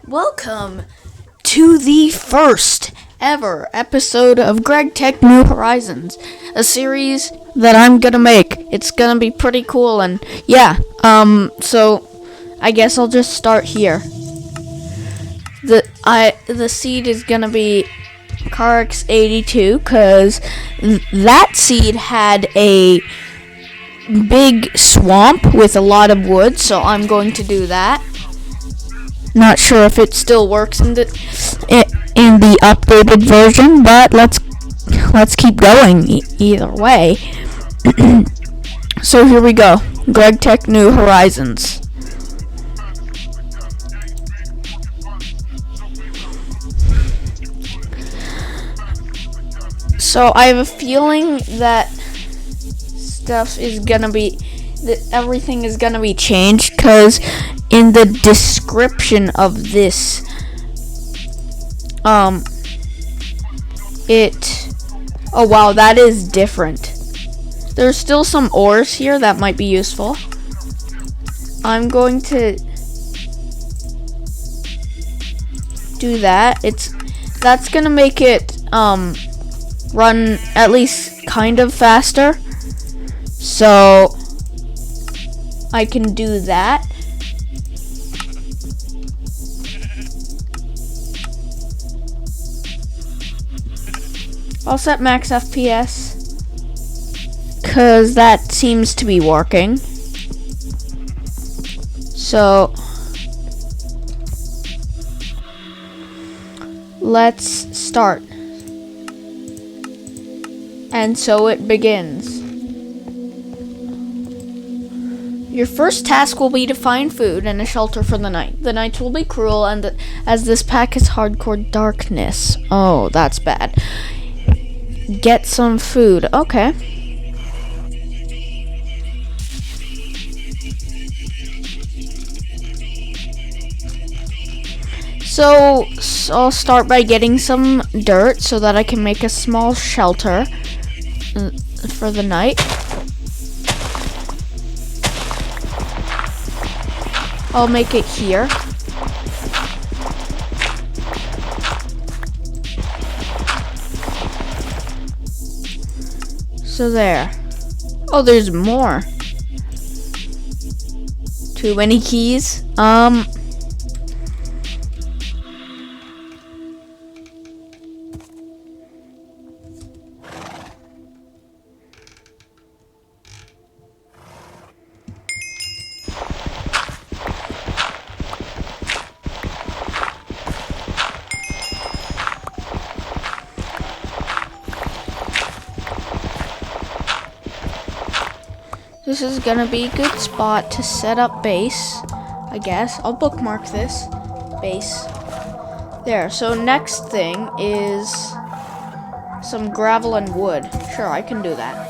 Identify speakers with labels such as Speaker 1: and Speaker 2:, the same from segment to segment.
Speaker 1: Welcome to the first ever episode of Gregtech New Horizons, a series that I'm gonna make. It's gonna be pretty cool, and yeah, so I guess I'll just start here. The seed is gonna be CarX82, cause that seed had a big swamp with a lot of wood, so I'm going to do that. Not sure if it still works in the updated version, but let's keep going either way. So here we go. Gregtech New Horizons. So I have a feeling that everything is gonna be changed, because in the description of this, oh wow, that is different. There's still some ores here that might be useful. I'm going to do that. That's gonna make it run at least kind of faster, so I can do that. I'll set max FPS, cause that seems to be working. So let's start. And so it begins. Your first task will be to find food and a shelter for the night. The nights will be cruel, and as this pack is hardcore darkness. Oh, that's bad. Get some food. Okay. So I'll start by getting some dirt so that I can make a small shelter for the night. I'll make it here. So there. Oh, there's more. Too many keys. This is gonna be a good spot to set up base, I guess. I'll bookmark this base. There, so next thing is some gravel and wood. Sure, I can do that.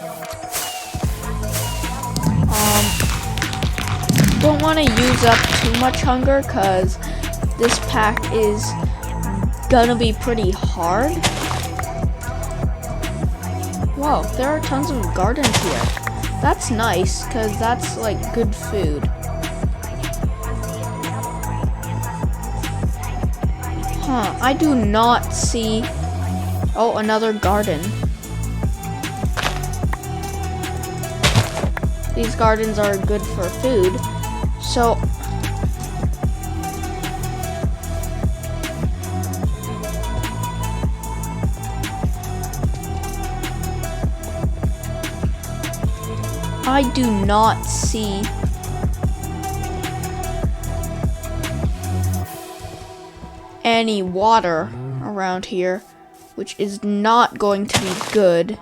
Speaker 1: Don't want to use up too much hunger, cause this pack is gonna be pretty hard. Whoa, there are tons of gardens here. That's nice, because that's like good food. Huh, I do not see... Oh, another garden. These gardens are good for food, so... I do not see any water around here, which is not going to be good.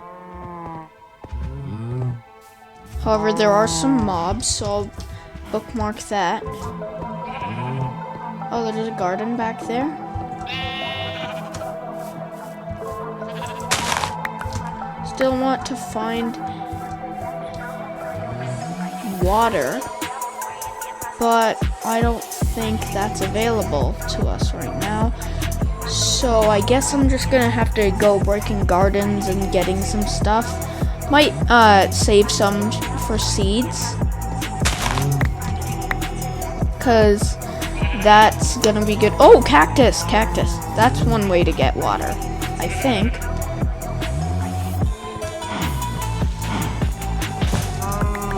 Speaker 1: However, there are some mobs, so I'll bookmark that. Oh, there's a garden back there. Still want to find water, but I don't think that's available to us right now. So I guess I'm just gonna have to go breaking gardens and getting some stuff. Might save some for seeds, because that's gonna be good. Oh, cactus. That's one way to get water, I think.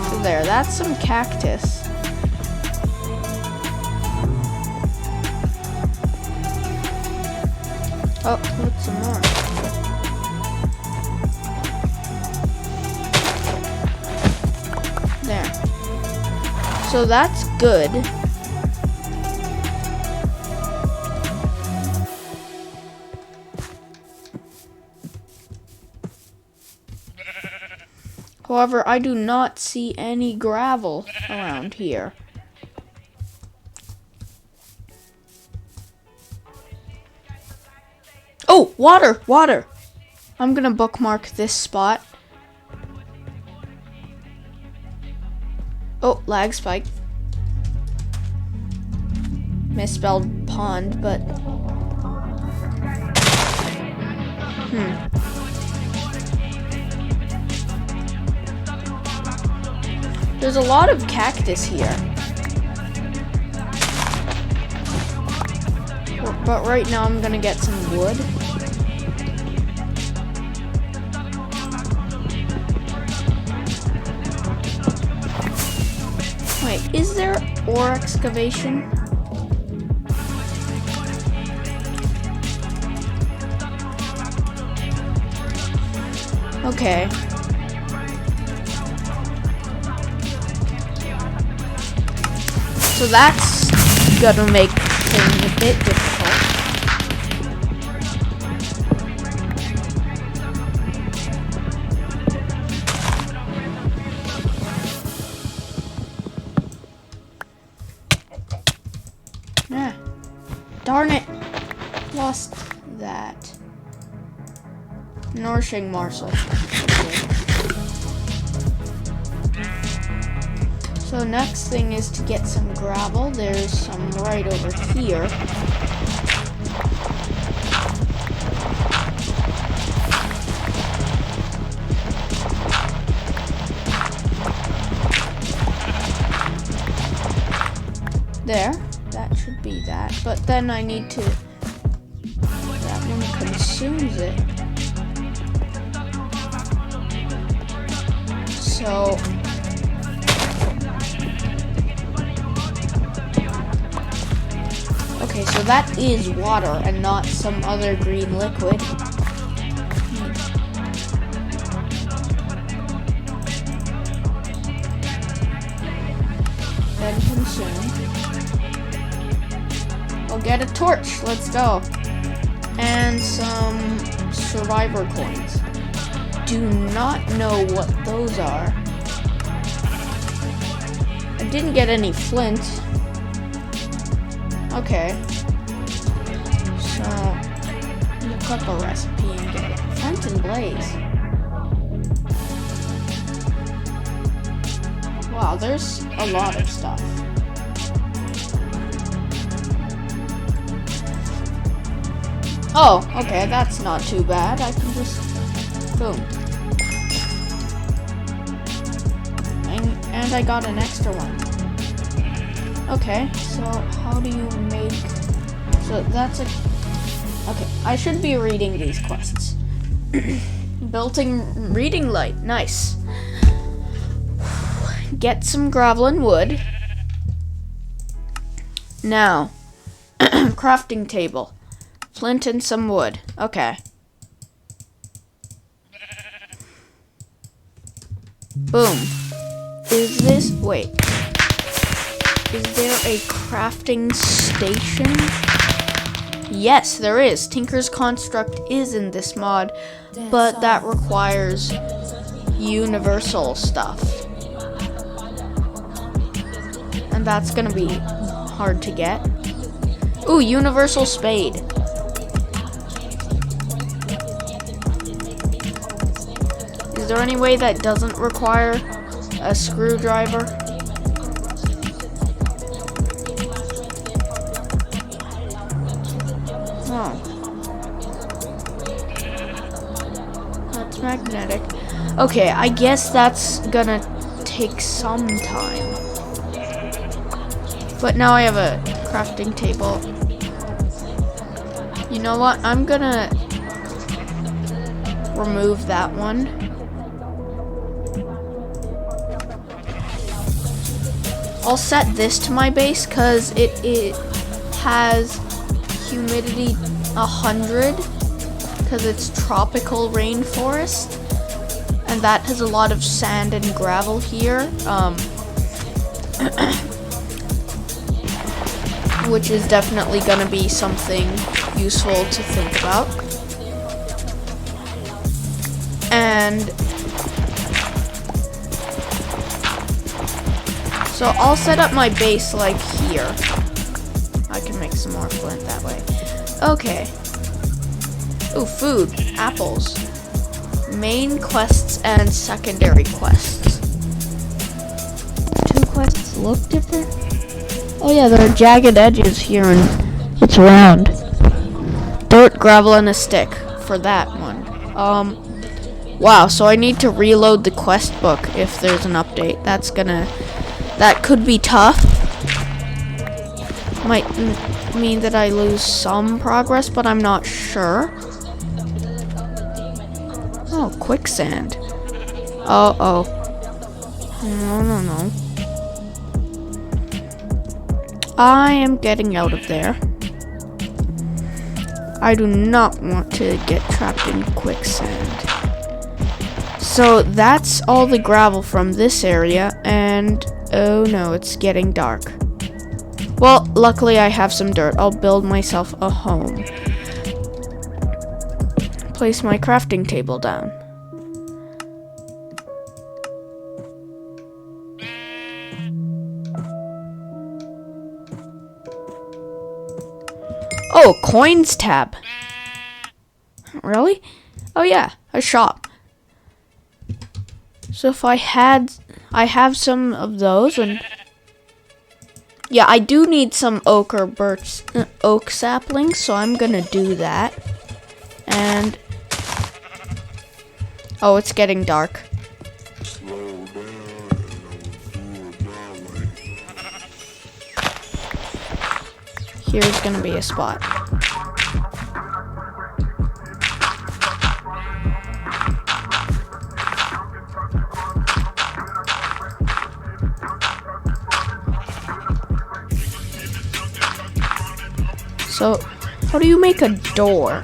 Speaker 1: So there, that's some cactus. Oh, look, some more. There. So that's good. However, I do not see any gravel around here. Oh, water! I'm gonna bookmark this spot. Oh, lag spike. Misspelled pond, but... There's a lot of cactus here. But right now I'm gonna get some wood. Wait, is there ore excavation? Okay. So that's gonna make things a bit difficult. Darn it! Lost that. Nourishing morsel. So next thing is to get some gravel. There's some right over here. There. That should be that. But then I need to... That one consumes it. So... Okay, so that is water and not some other green liquid. Then consume. I'll get a torch. Let's go. And some survivor coins. Do not know what those are. I didn't get any flint. Okay. So, look up a recipe and get it. Flint and blaze. Wow, there's a lot of stuff. Oh, okay, that's not too bad. I can just... Boom. And I got an extra one. Okay, so how do you make... So that's a... Okay, I should be reading these quests. Built-in reading light. Nice. Get some gravel and wood. Now, crafting table. Flint and some wood. Okay. Boom. Is this... Wait. Is there a crafting station? Yes, there is. Tinker's Construct is in this mod, but that requires universal stuff. And that's gonna be hard to get. Ooh, universal spade. Is there any way that doesn't require a screwdriver? Oh. That's magnetic. Okay, I guess that's gonna take some time. But now I have a crafting table. You know what? I'm gonna remove that one. I'll set this to my base because it has humidity 100 because it's tropical rainforest, and that has a lot of sand and gravel here, which is definitely gonna be something useful to think about. And so I'll set up my base like here. I can make some more flint that way. Okay. Ooh, food. Apples. Main quests and secondary quests. Two quests look different? Oh yeah, there are jagged edges here and it's round. Dirt, gravel, and a stick for that one. Wow, so I need to reload the quest book if there's an update. That could be tough. Might mean that I lose some progress, but I'm not sure. Oh, quicksand. Oh. No. I am getting out of there. I do not want to get trapped in quicksand. So that's all the gravel from this area, and oh no, it's getting dark. Well, luckily I have some dirt. I'll build myself a home. Place my crafting table down. Oh, coins tab. Really? Oh yeah, a shop. So if I have some of those, and yeah, I do need some oak or birch, oak saplings, so I'm gonna do that. And oh, it's getting dark. Here's gonna be a spot. So, how do you make a door?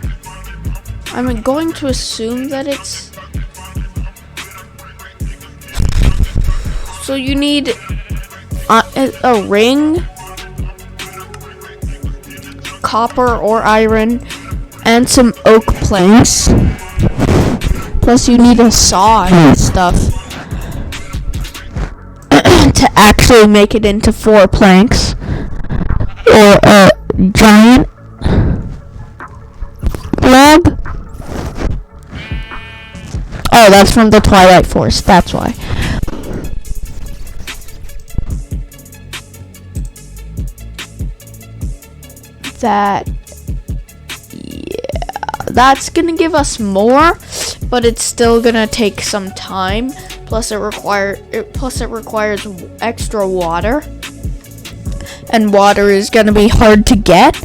Speaker 1: I'm going to assume that it's... So you need a ring, copper or iron, and some oak planks. Plus you need a saw and stuff to actually make it into 4 planks. Or a giant log. Oh, that's from the Twilight Force, that's why. That's gonna give us more, but it's still gonna take some time. Plus it requires extra water, and water is gonna be hard to get.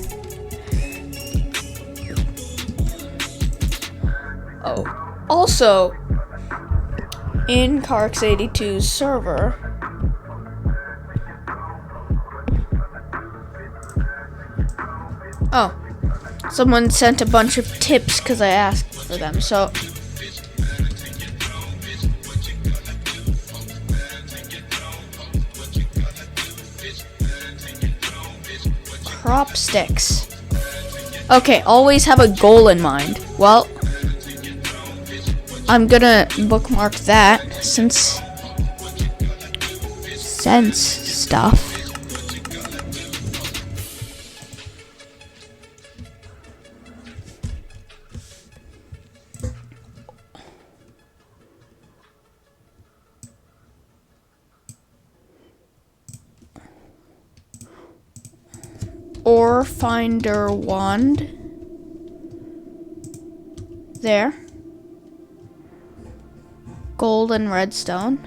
Speaker 1: Oh, also in Carx82's server, someone sent a bunch of tips because I asked for them. So crop sticks. Okay, always have a goal in mind. Well, I'm gonna bookmark that since stuff. Ore finder wand. There. Gold and redstone.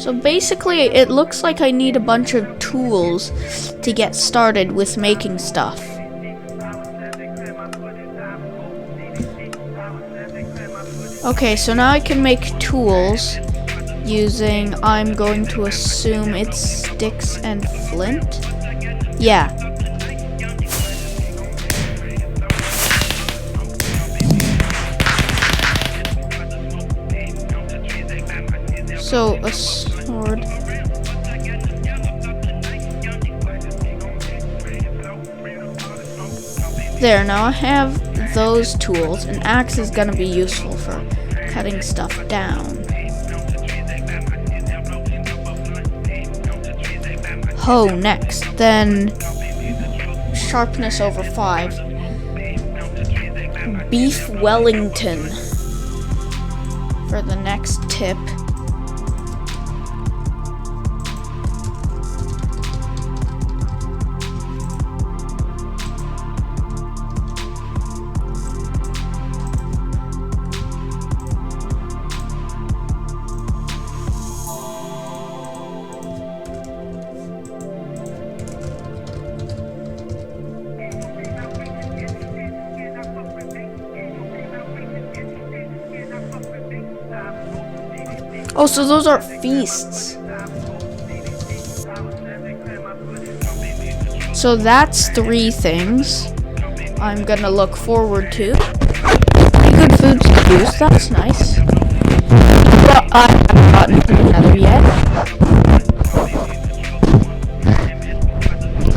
Speaker 1: So basically, it looks like I need a bunch of tools to get started with making stuff. Okay, so now I can make tools using, I'm going to assume it's sticks and flint. Yeah. So a sword. There, now I have those tools. An axe is gonna be useful for cutting stuff down. Hoe next, then sharpness over 5. Beef Wellington for the next tip. Oh, so those are feasts. So that's 3 things I'm gonna look forward to. Pretty good foods to use, that's nice. But I haven't gotten to the nether yet.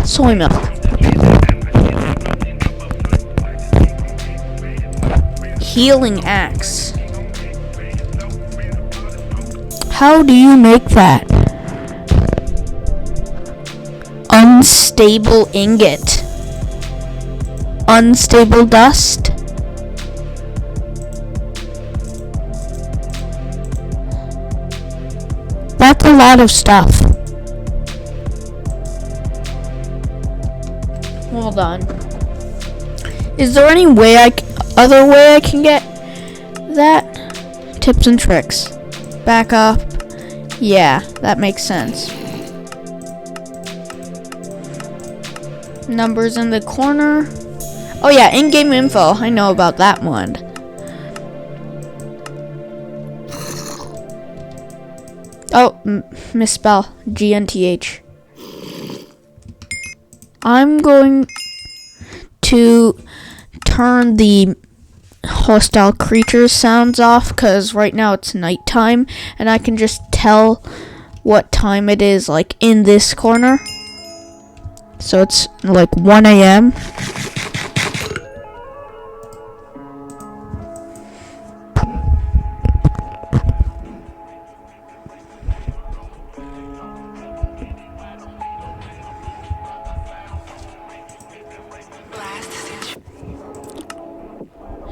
Speaker 1: Soy milk. Healing axe. How do you make that? Unstable ingot. Unstable dust. That's a lot of stuff. Hold on. Is there any way other way I can get that? Tips and tricks. Back up. Yeah, that makes sense. Numbers in the corner. Oh yeah, in-game info. I know about that one. Oh, misspell. GNTH. I'm going to turn the hostile creatures sounds off because right now it's nighttime and I can just tell what time it is, like in this corner. So it's like 1 a.m.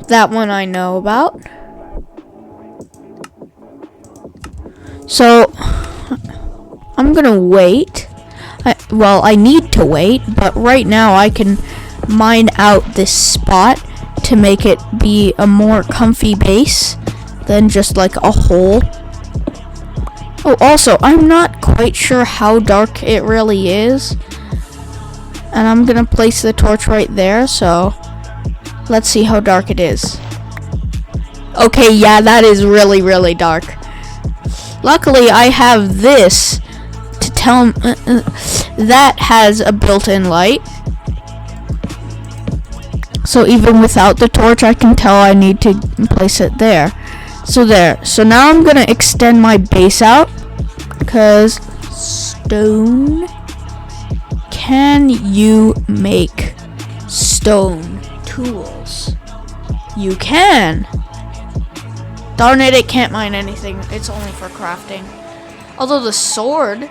Speaker 1: That one I know about. So I'm gonna wait. I need to wait, but right now I can mine out this spot to make it be a more comfy base than just like a hole. Oh, also, I'm not quite sure how dark it really is. And I'm gonna place the torch right there, so let's see how dark it is. Okay, yeah, that is really, really dark. Luckily, I have this to tell that has a built-in light. So even without the torch, I can tell I need to place it there. So there. So now I'm gonna extend my base out, because stone. Can you make stone tools? You can. Darn it, it can't mine anything. It's only for crafting. Although the sword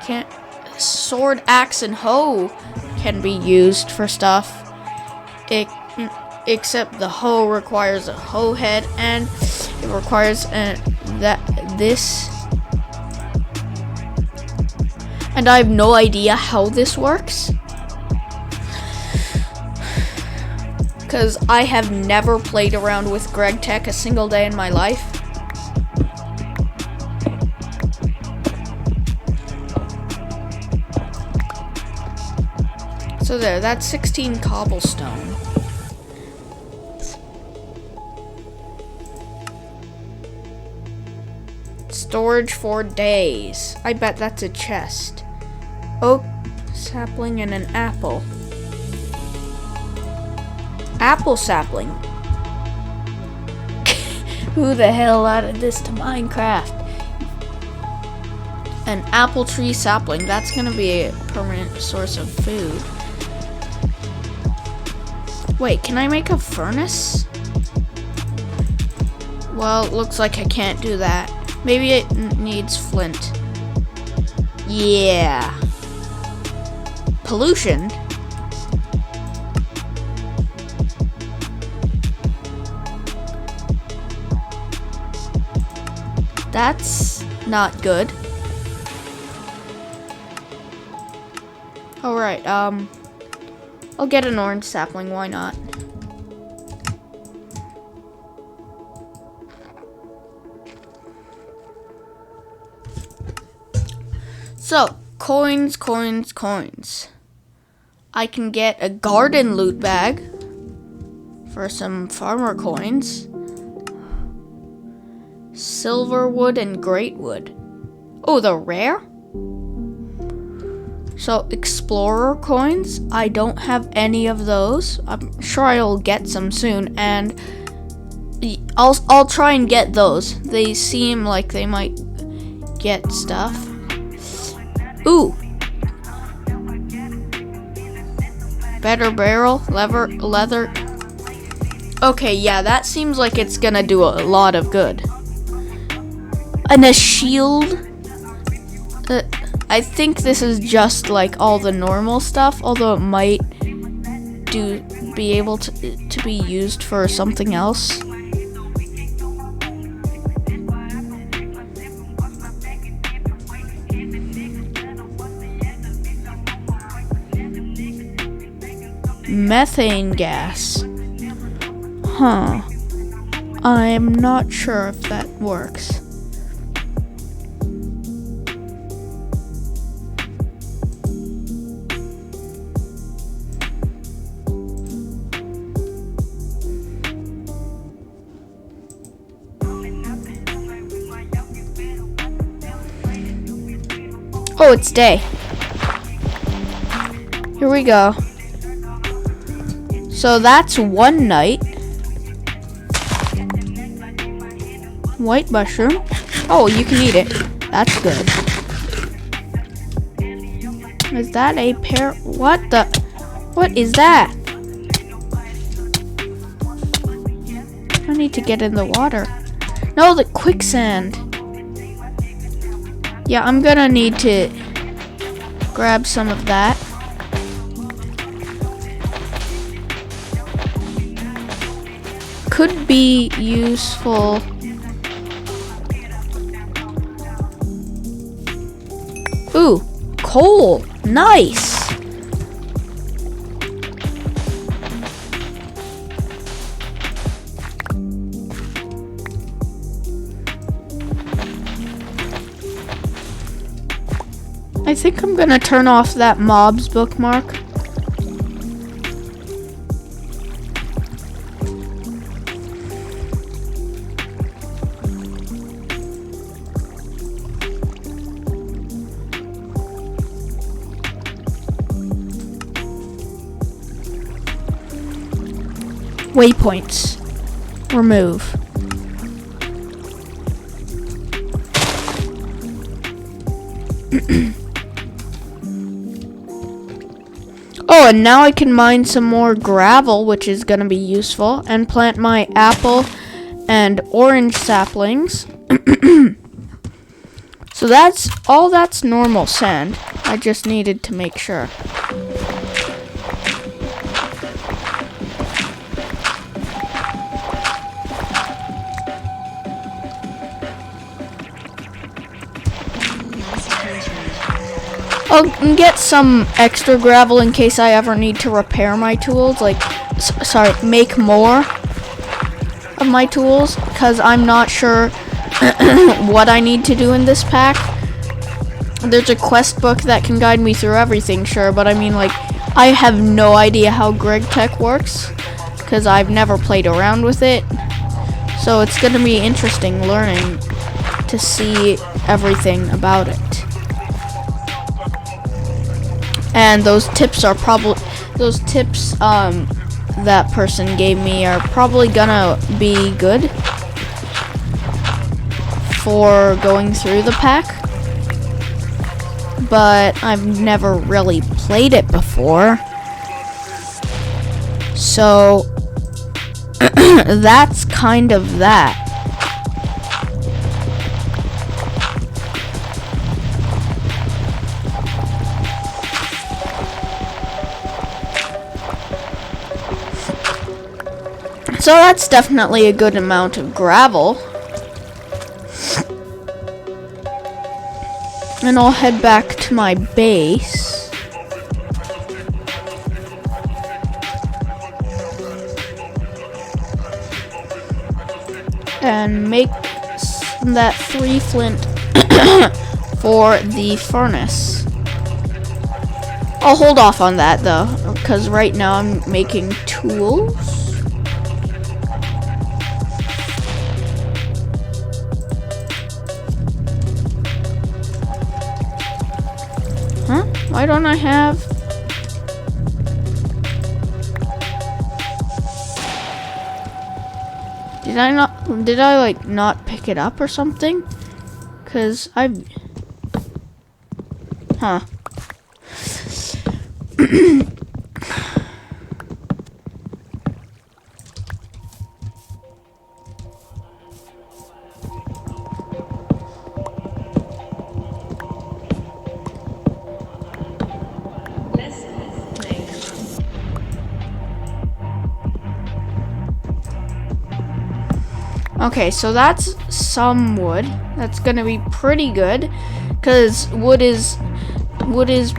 Speaker 1: can't. Sword, axe, and hoe can be used for stuff. Except the hoe requires a hoe head, and it requires this. And I have no idea how this works, because I have never played around with Gregtech a single day in my life. So there, that's 16 cobblestone. Storage for days. I bet that's a chest. Oak sapling and an apple. Apple sapling. Who the hell added this to Minecraft? An apple tree sapling. That's gonna be a permanent source of food. Wait, can I make a furnace? Well, it looks like I can't do that. Maybe it needs flint. Yeah. Pollution? That's not good. Alright, I'll get an orange sapling, why not? So, coins, coins, coins. I can get a garden loot bag for some farmer coins. Silver wood and great wood. Oh, the rare? So, explorer coins. I don't have any of those. I'm sure I'll get some soon, and I'll try and get those. They seem like they might get stuff. Ooh. Better barrel, leather. Okay, yeah, that seems like it's gonna do a lot of good. And a shield. I think this is just like all the normal stuff, although it might be able to be used for something else. Methane gas. Huh. I'm not sure if that works. Oh, it's day. Here we go. So that's one night. White mushroom. Oh, you can eat it. That's good. Is that a pear? What is that? I need to get in the water. No, the quicksand. Yeah, I'm gonna need to grab some of that. Could be useful. Ooh, coal. Nice. I think I'm gonna turn off that mobs bookmark. Waypoints. Remove. Oh, and now I can mine some more gravel, which is going to be useful, and plant my apple and orange saplings. So that's normal sand. I just needed to make sure. I'll get some extra gravel in case I ever need to repair my tools, like, make more of my tools, because I'm not sure what I need to do in this pack. There's a quest book that can guide me through everything, sure, but I mean, like, I have no idea how Gregtech works because I've never played around with it. So it's going to be interesting learning to see everything about it. And those tips that person gave me are probably gonna be good for going through the pack, but I've never really played it before, so that's kind of that. So that's definitely a good amount of gravel. And I'll head back to my base. And make that 3 flint for the furnace. I'll hold off on that though, because right now I'm making tools. Huh? Why don't I have... Did I like not pick it up or something? 'Cause I've... Huh. Okay, so that's some wood. That's gonna be pretty good, because wood is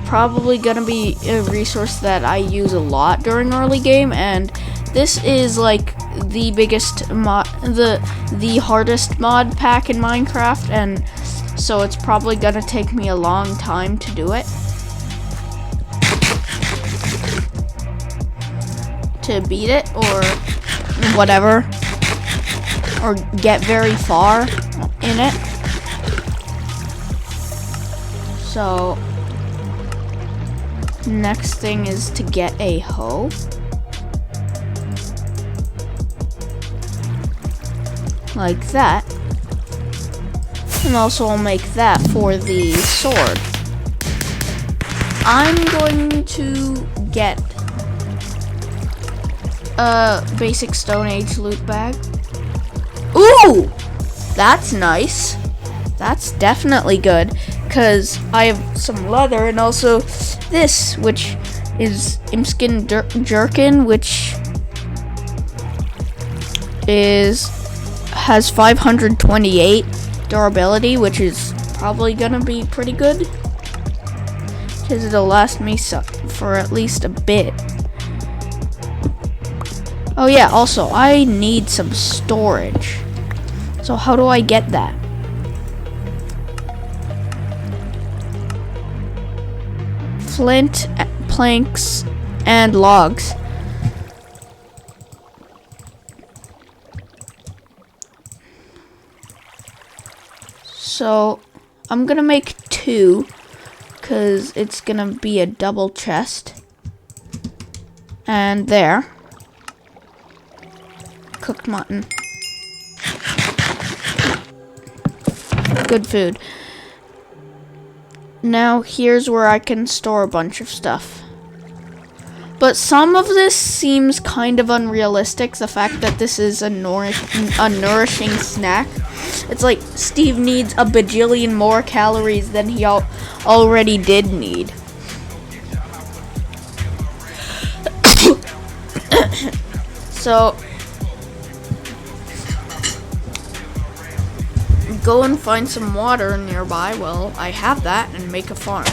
Speaker 1: probably gonna be a resource that I use a lot during early game, and this is like the biggest mod, the hardest mod pack in Minecraft, and so it's probably gonna take me a long time to do it, to beat it or whatever, or get very far in it. So next thing is to get a hoe. Like that. And also I'll make that for the sword. I'm going to get a basic Stone Age loot bag. Ooh! That's nice. That's definitely good, because I have some leather, and also this, which is Imskin Jerkin, which has 528 durability, which is probably gonna be pretty good, because it'll last me for at least a bit. Oh yeah, also I need some storage. So how do I get that? Flint, planks, and logs. So I'm gonna make 2, because it's gonna be a double chest. And there. Cooked mutton. Good food. Now here's where I can store a bunch of stuff. But some of this seems kind of unrealistic. The fact that this is a nourishing snack. It's like Steve needs a bajillion more calories than he already did need. So go and find some water nearby. Well, I have that, and make a farm.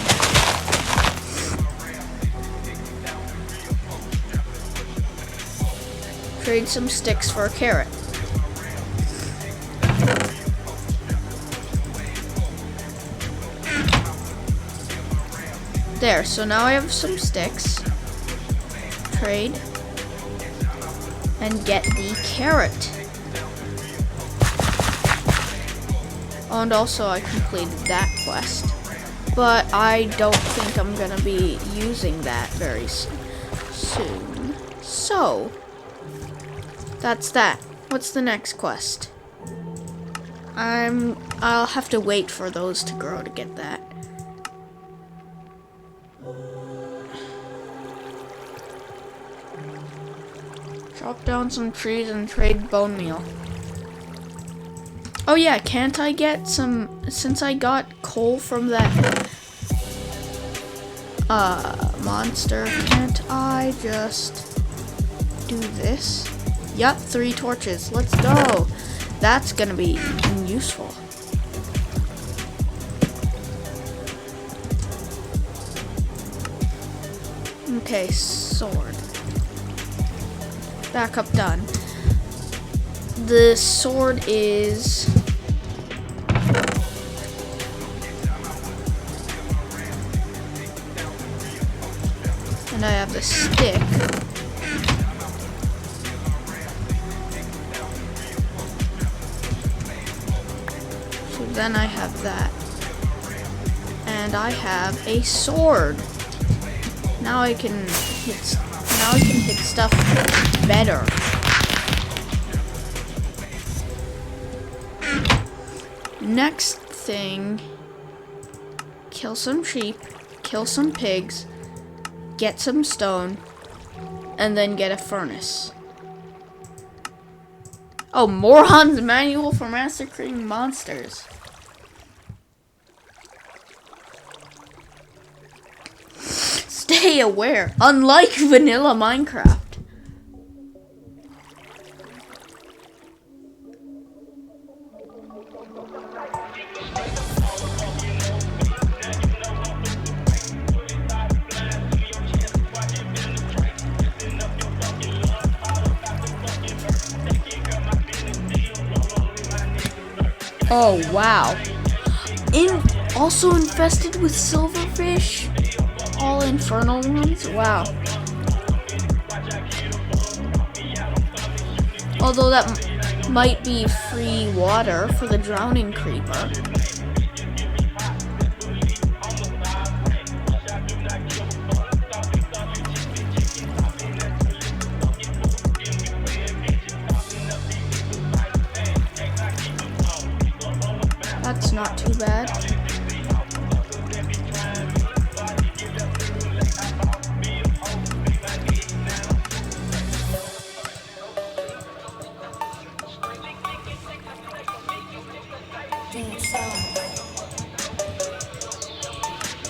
Speaker 1: Trade some sticks for a carrot. There, so now I have some sticks. trade and get the carrot. Oh, and also I completed that quest, but I don't think I'm gonna be using that very soon. So, that's that. What's the next quest? I'll have to wait for those to grow to get that. Chop down some trees and trade bone meal. Oh yeah, can't I get some, since I got coal from that monster, can't I just do this? Yup, 3 torches. Let's go. That's gonna be useful. Okay, sword. Backup done. The sword is... and I have the stick. So then I have that. And I have a sword. Now I can hit stuff better. Next thing, kill some sheep, kill some pigs, get some stone, and then get a furnace. Oh, Moron's Manual for Massacring Monsters. Stay aware, unlike vanilla Minecraft. Oh wow. Also infested with silverfish? All infernal ones? Wow. Although that might be free water for the drowning creeper. That's not too bad.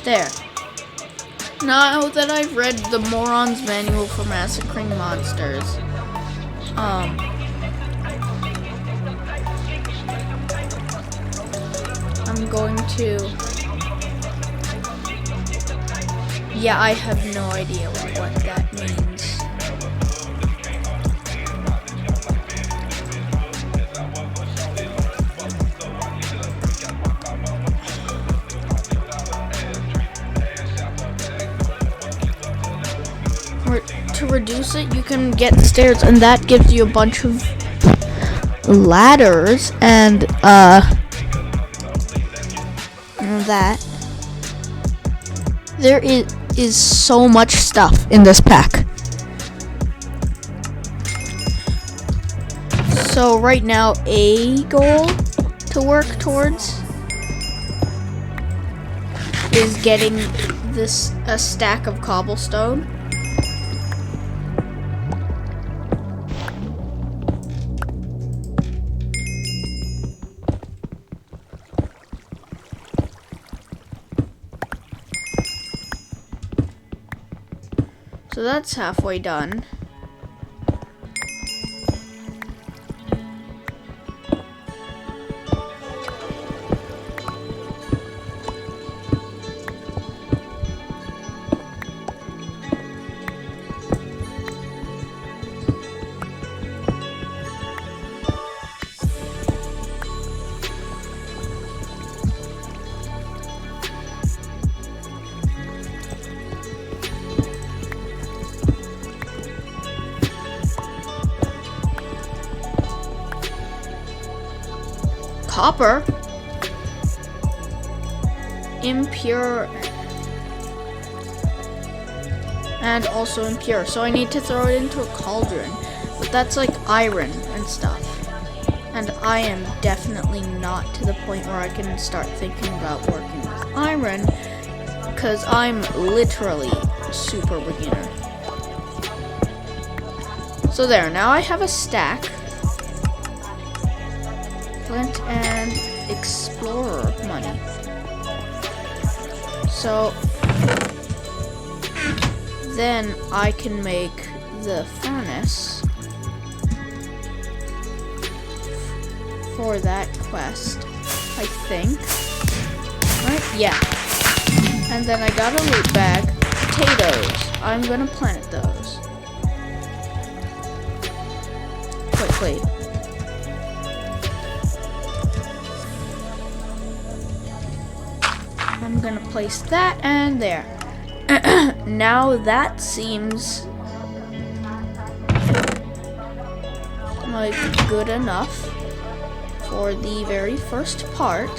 Speaker 1: There. Now that I've read the Moron's Manual for Massacring Monsters, I'm going to... yeah, I have no idea what that means. To reduce it, you can get the stairs, and that gives you a bunch of ladders and that. There is so much stuff in this pack. So right now, a goal to work towards is getting a stack of cobblestone. So that's halfway done. copper. Impure. And also impure. So I need to throw it into a cauldron. But that's like iron and stuff. And I am definitely not to the point where I can start thinking about working with iron, because I'm literally super beginner. So there, now I have a stack. Flint and explorer money. So then I can make the furnace for that quest, I think. Right? Yeah. And then I got a loot bag. Potatoes. I'm gonna plant those. Quickly. I'm gonna place that and there. Now that seems like good enough for the very first part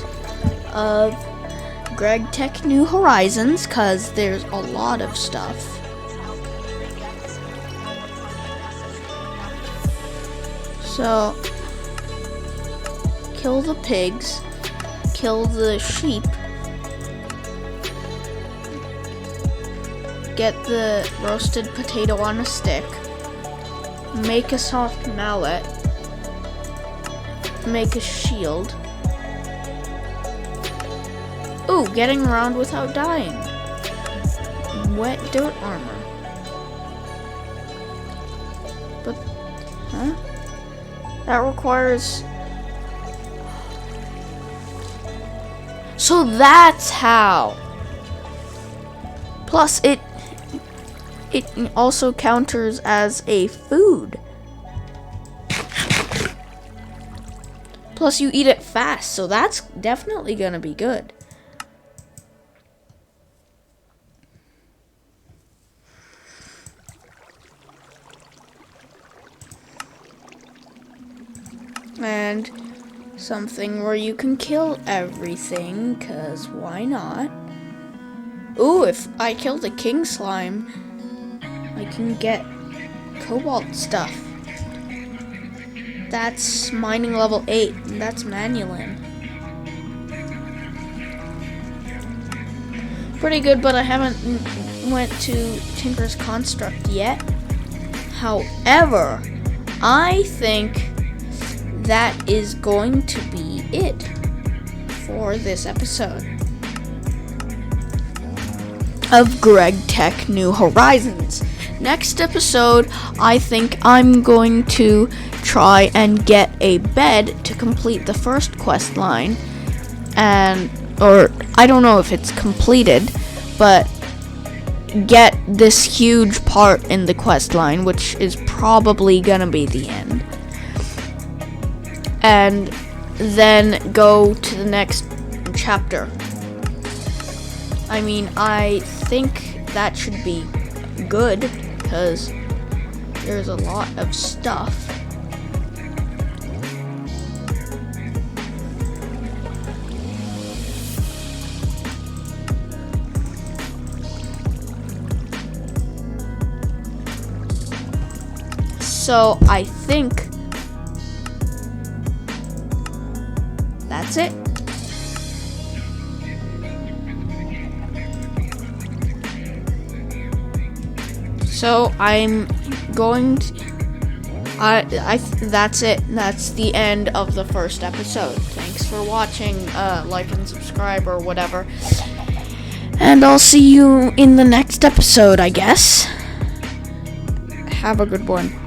Speaker 1: of Gregtech New Horizons, because there's a lot of stuff. So, kill the pigs, kill the sheep, get the roasted potato on a stick, make a soft mallet, make a shield. Ooh, getting around without dying. Wet dirt armor. But, huh? That requires... So that's how. Plus, it also counters as a food. Plus, you eat it fast, so that's definitely gonna be good. And something where you can kill everything, cause why not? Ooh, if I kill the king slime, I can get cobalt stuff. That's mining level 8, and that's Manulin. Pretty good, but I haven't went to Tinker's Construct yet. However, I think that is going to be it for this episode of Gregtech New Horizons. Next episode, I think I'm going to try and get a bed to complete the first quest line, or I don't know if it's completed, but get this huge part in the quest line, which is probably gonna be the end, and then go to the next chapter. I mean, I think that should be good, because there's a lot of stuff. So I think that's it. So I'm going to, that's it. That's the end of the first episode. Thanks for watching. Like and subscribe or whatever. And I'll see you in the next episode, I guess. Have a good one.